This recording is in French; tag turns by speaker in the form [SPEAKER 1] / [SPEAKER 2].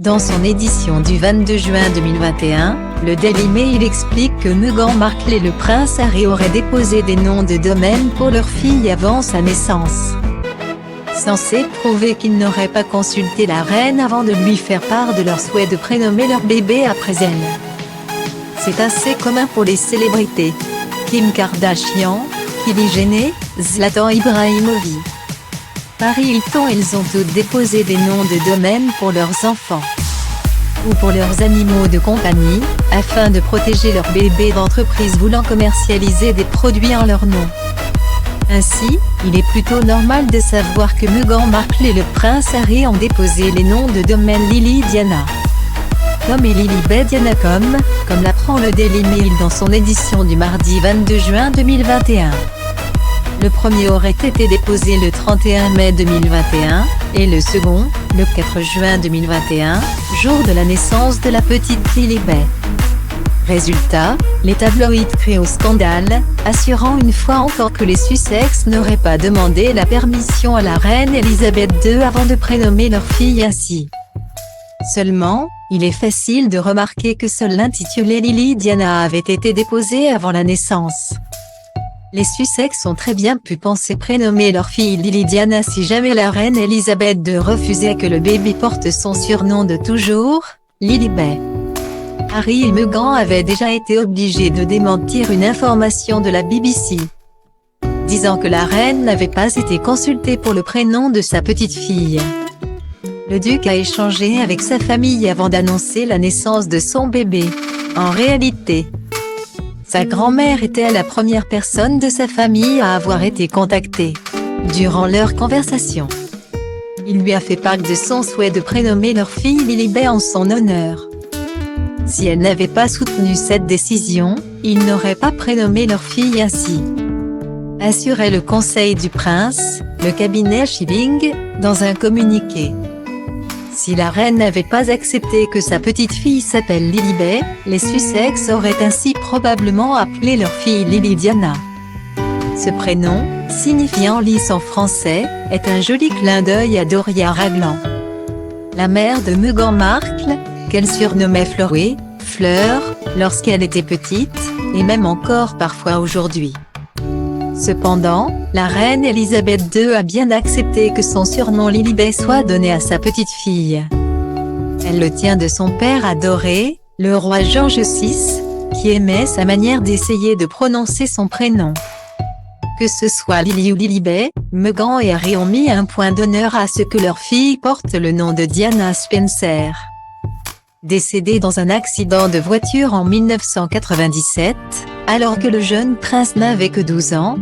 [SPEAKER 1] Dans son édition du 22 juin 2021, le Daily Mail explique que Meghan Markle et le prince Harry auraient déposé des noms de domaine pour leur fille avant sa naissance. Censé prouver qu'ils n'auraient pas consulté la reine avant de lui faire part de leur souhait de prénommer leur bébé après elle. C'est assez commun pour les célébrités. Kim Kardashian, Kylie Jenner, Zlatan Ibrahimovic, Paris Hilton, ils ont toutes déposé des noms de domaine pour leurs enfants ou pour leurs animaux de compagnie, afin de protéger leurs bébés d'entreprises voulant commercialiser des produits en leur nom. Ainsi, il est plutôt normal de savoir que Meghan Markle et le prince Harry ont déposé les noms de domaine Lily Diana Com et Lilibet Diana Com, comme l'apprend le Daily Mail dans son édition du mardi 22 juin 2021. Le premier aurait été déposé le 31 mai 2021, et le second, le 4 juin 2021, jour de la naissance de la petite Lilibet. Résultat, les tabloïds crient au scandale, assurant une fois encore que les Sussex n'auraient pas demandé la permission à la reine Elisabeth II avant de prénommer leur fille ainsi. Seulement, il est facile de remarquer que seul l'intitulé Lily Diana avait été déposé avant la naissance. Les Sussex ont très bien pu penser prénommer leur fille Lily Diana si jamais la reine Elisabeth II refusait que le bébé porte son surnom de toujours, Lilibet. Harry et Meghan avaient déjà été obligés de démentir une information de la BBC, disant que la reine n'avait pas été consultée pour le prénom de sa petite fille. Le duc a échangé avec sa famille avant d'annoncer la naissance de son bébé. En réalité, sa grand-mère était la première personne de sa famille à avoir été contactée. Durant leur conversation, il lui a fait part de son souhait de prénommer leur fille Lilibet en son honneur. Si elle n'avait pas soutenu cette décision, ils n'auraient pas prénommé leur fille ainsi, assurait le conseil du prince, le cabinet Schilling, dans un communiqué. Si la reine n'avait pas accepté que sa petite fille s'appelle Lilibet, les Sussex auraient ainsi probablement appelé leur fille Lily Diana. Ce prénom, signifiant lys en français, est un joli clin d'œil à Doria Ragland, la mère de Meghan Markle, qu'elle surnommait Florée, Fleur, lorsqu'elle était petite, et même encore parfois aujourd'hui. Cependant, la reine Elisabeth II a bien accepté que son surnom Lilibet soit donné à sa petite fille. Elle le tient de son père adoré, le roi George VI, qui aimait sa manière d'essayer de prononcer son prénom. Que ce soit Lily ou Lilibet, Meghan et Harry ont mis un point d'honneur à ce que leur fille porte le nom de Diana Spencer. Décédée dans un accident de voiture en 1997, alors que le jeune prince n'avait que 12 ans,